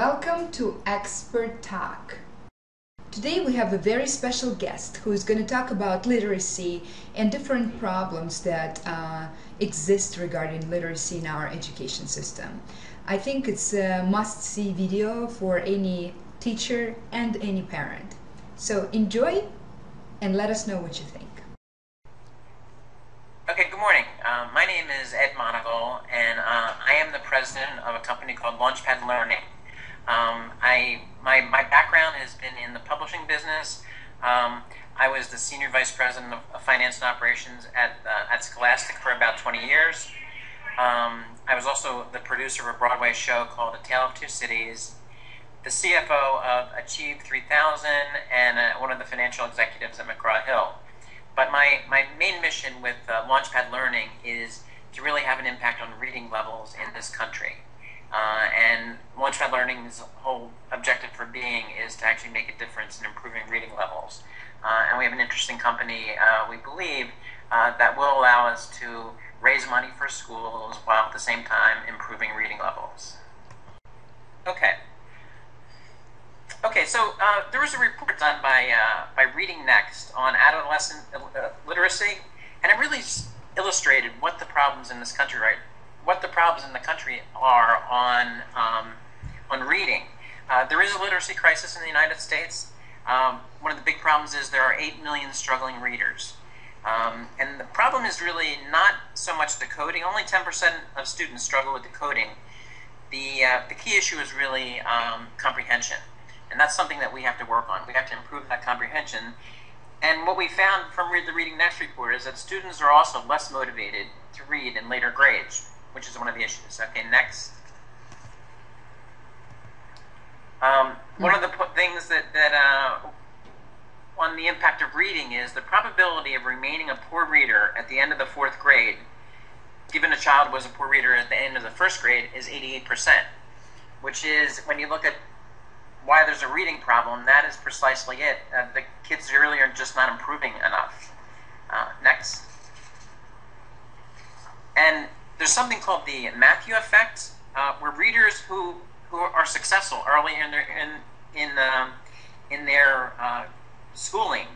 Welcome to Expert Talk. Today we have a very special guest who is going to talk about literacy and different problems that exist regarding literacy in our education system. I think it's a must-see video for any teacher and any parent. So enjoy and let us know what you think. Okay, good morning. My name is Ed Monagle, and I am the president of a company called LaunchPad Learning. My background has been in the publishing business. I was the senior vice president of finance and operations at Scholastic for about 20 years. I was also the producer of a Broadway show called A Tale of Two Cities, the CFO of Achieve 3000, and one of the financial executives at McGraw-Hill. But my main mission with LaunchPad Learning is to really have an impact on reading levels in this country. And LaunchPad Learning's whole objective for being is to actually make a difference in improving reading levels. And we have an interesting company, we believe, that will allow us to raise money for schools while at the same time improving reading levels. Okay, so there was a report done by Reading Next on adolescent literacy, and it really illustrated what the problems in this country, are on reading. There is a literacy crisis in the United States. One of the big problems is there are 8 million struggling readers. And the problem is really not so much decoding. Only 10% of students struggle with decoding. The key issue is really comprehension. And that's something that we have to work on. We have to improve that comprehension. And what we found from the Reading Next report is that students are also less motivated to read in later grades, which is one of the issues. Okay, next. One of the things that on the impact of reading is the probability of remaining a poor reader at the end of the 4th grade, given a child was a poor reader at the end of the 1st grade, is 88%, which is, when you look at why there's a reading problem, that is precisely it. The kids really are just not improving enough. Next. And there's something called the Matthew effect, where readers who are successful early in their schooling,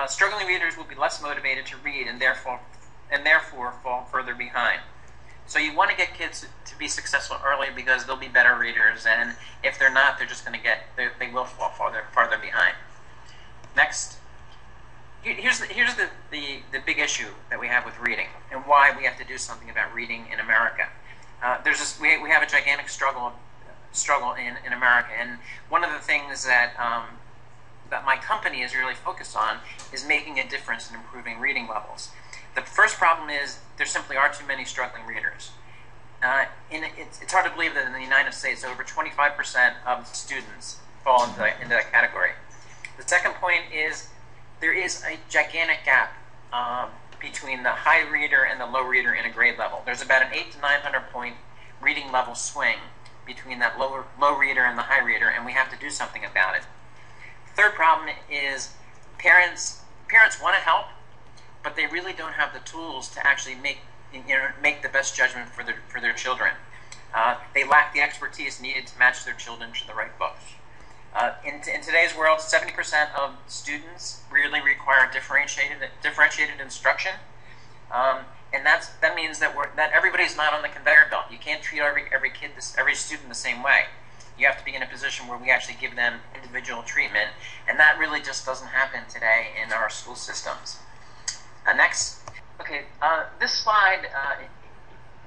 struggling readers will be less motivated to read and therefore fall further behind. So you want to get kids to be successful early because they'll be better readers, and if they're not, they're just going to they will fall farther behind. Next. Here's the big issue that we have with reading and why we have to do something about reading in America. We have a gigantic struggle in America, and one of the things that my company is really focused on is making a difference in improving reading levels. The first problem is there simply are too many struggling readers. It's hard to believe that in the United States, over 25% of students fall into that category. The second point is there is a gigantic gap between the high reader and the low reader in a grade level. There's about an 800 to 900 point reading level swing between that low reader and the high reader, and we have to do something about it. The third problem is parents want to help, but they really don't have the tools to actually make the best judgment for their children. They lack the expertise needed to match their children to the right books. In today's world, 70% of students really require differentiated instruction, and that means that everybody's not on the conveyor belt. You can't treat every student the same way. You have to be in a position where we actually give them individual treatment, and that really just doesn't happen today in our school systems. Next. Okay, this slide,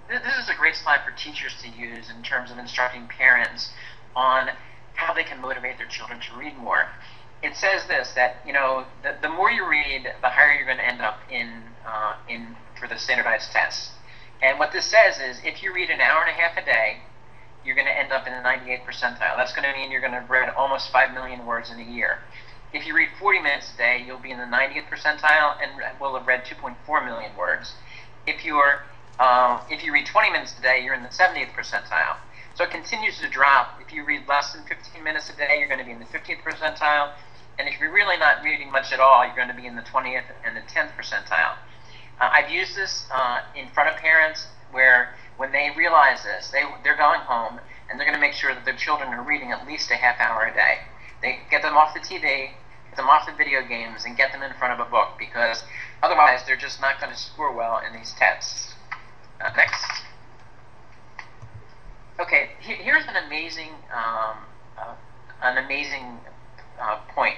this is a great slide for teachers to use in terms of instructing parents on how they can motivate their children to read more. It says this, that the more you read, the higher you're going to end up for the standardized tests. And what this says is, if you read an hour and a half a day, you're going to end up in the 98th percentile. That's going to mean you're going to have read almost 5 million words in a year. If you read 40 minutes a day, you'll be in the 90th percentile and will have read 2.4 million words. If you read 20 minutes a day, you're in the 70th percentile. So it continues to drop. If you read less than 15 minutes a day, you're going to be in the 50th percentile. And if you're really not reading much at all, you're going to be in the 20th and the 10th percentile. I've used this in front of parents where when they realize this, they're going home, and they're going to make sure that their children are reading at least a half hour a day. They get them off the TV, get them off the video games, and get them in front of a book, because otherwise they're just not going to score well in these tests. Next. Okay, here's an amazing point.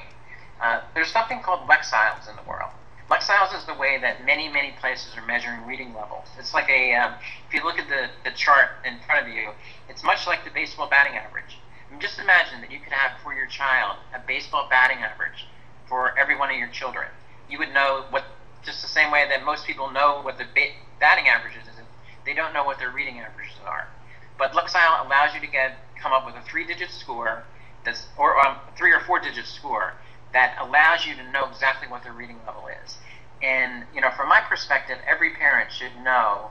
There's something called Lexiles in the world. Lexiles is the way that many places are measuring reading levels. It's like if you look at the chart in front of you, it's much like the baseball batting average. I mean, just imagine that you could have for your child a baseball batting average for every one of your children. You would know just the same way that most people know what the batting averages is. They don't know what their reading averages are. But Lexile allows you to come up with a 3-digit score, or 3 or 4-digit score, that allows you to know exactly what their reading level is. And from my perspective, every parent should know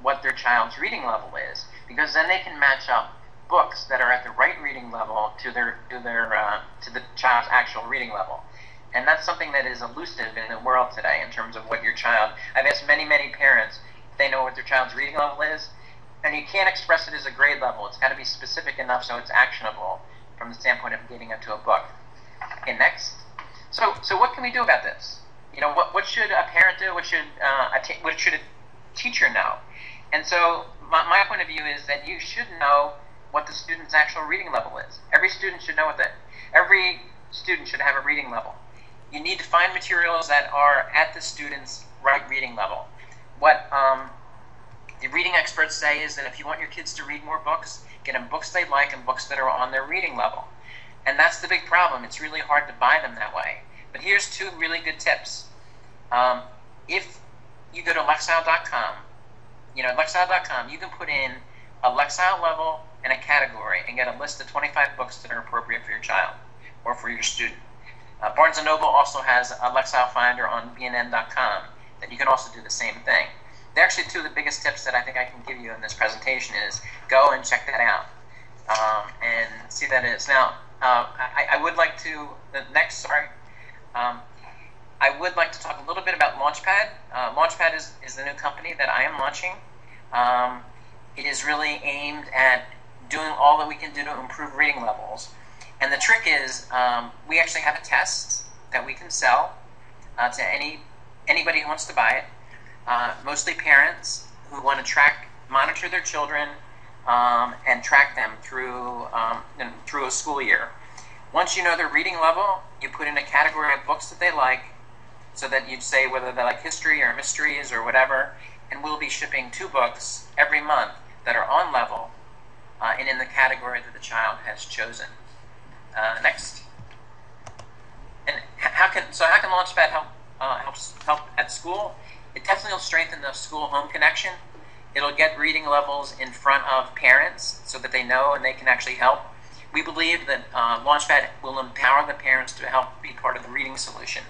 what their child's reading level is, because then they can match up books that are at the right reading level to the child's actual reading level. And that's something that is elusive in the world today in terms of what your child. I've asked many parents if they know what their child's reading level is, and you can't express it as a grade level. It's got to be specific enough so it's actionable from the standpoint of getting into a book. Okay, next. So what can we do about this? What should a parent do? What should a teacher know? And so my point of view is that you should know what the student's actual reading level is. Every student should know every student should have a reading level. You need to find materials that are at the student's right reading level. What the reading experts say is that if you want your kids to read more books, get them books they like and books that are on their reading level. And that's the big problem. It's really hard to buy them that way. But here's 2 really good tips. If you go to Lexile.com, Lexile.com, you can put in a Lexile level and a category and get a list of 25 books that are appropriate for your child or for your student. Barnes & Noble also has a Lexile Finder on BNN.com that you can also do the same thing. They're actually 2 of the biggest tips that I think I can give you in this presentation is go and check that out and see that it is. Now, I would like to, I would like to talk a little bit about LaunchPad. LaunchPad is the new company that I am launching. It is really aimed at doing all that we can do to improve reading levels. And the trick is we actually have a test that we can sell to anybody who wants to buy it. Mostly parents who want to monitor their children and track them through a school year. Once you know their reading level, you put in a category of books that they like, so that you'd say whether they like history or mysteries or whatever, and we'll be shipping 2 books every month that are on level and in the category that the child has chosen. Next. And how can LaunchPad help at school? It definitely will strengthen the school-home connection. It'll get reading levels in front of parents so that they know and they can actually help. We believe that LaunchPad will empower the parents to help be part of the reading solution.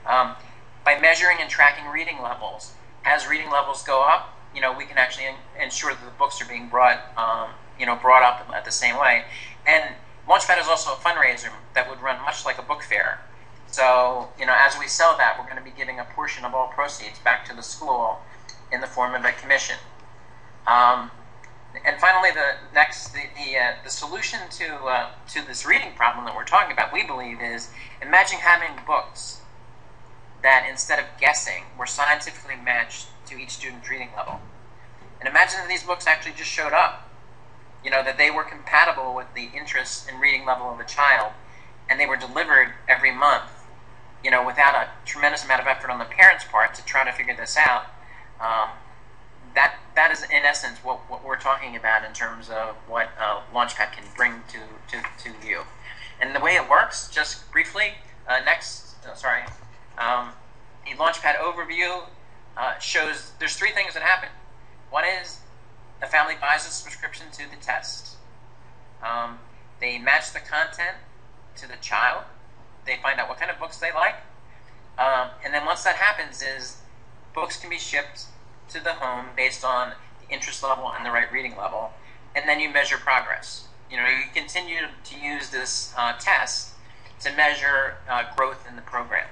By measuring and tracking reading levels, as reading levels go up, we can actually ensure that the books are being brought up at the same way. And LaunchPad is also a fundraiser that would run much like a book fair. So, as we sell that, we're going to be giving a portion of all proceeds back to the school in the form of a commission. And finally, the solution to this reading problem that we're talking about, we believe, is imagine having books that instead of guessing were scientifically matched to each student's reading level. And imagine that these books actually just showed up, that they were compatible with the interest and reading level of a child, and they were delivered every month, without a tremendous amount of effort on the parents' part to try to figure this out. That is, in essence, what we're talking about in terms of what LaunchPad can bring to you. And the way it works, just briefly, the LaunchPad overview shows there's 3 things that happen. One is the family buys a subscription to the test. They match the content to the child. They find out what kind of books they like. And then once that happens is books can be shipped to the home based on the interest level and the right reading level. And then you measure progress. You continue to use this test to measure growth in the program.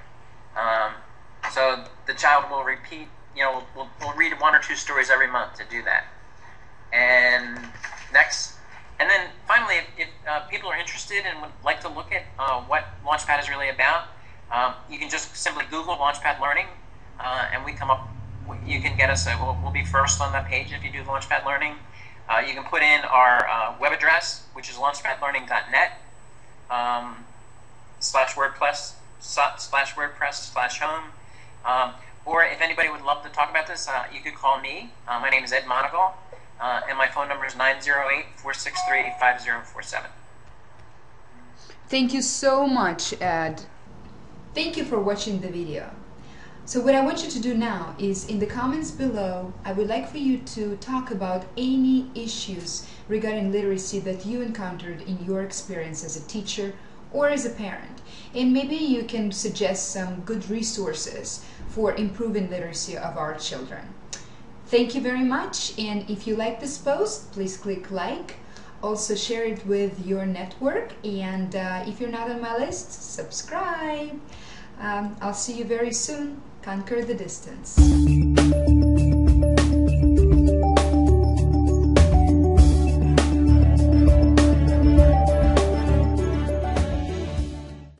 So the child will repeat, we'll read 1 or 2 stories every month to do that. And next, And then finally, if people are interested and would like to look at what LaunchPad is really about, you can just simply Google LaunchPad Learning, and we come up. You can get us. We'll be first on that page if you do LaunchPad Learning. You can put in our web address, which is launchpadlearning.net /WordPress/home. Or if anybody would love to talk about this, you could call me. My name is Ed Monagle, and my phone number is 908-463-5047. Thank you so much, Ed. Thank you for watching the video. So what I want you to do now is, in the comments below, I would like for you to talk about any issues regarding literacy that you encountered in your experience as a teacher or as a parent. And maybe you can suggest some good resources for improving literacy of our children. Thank you very much, and if you like this post, please click like. Also share it with your network, and if you're not on my list, subscribe. I'll see you very soon. Conquer the distance.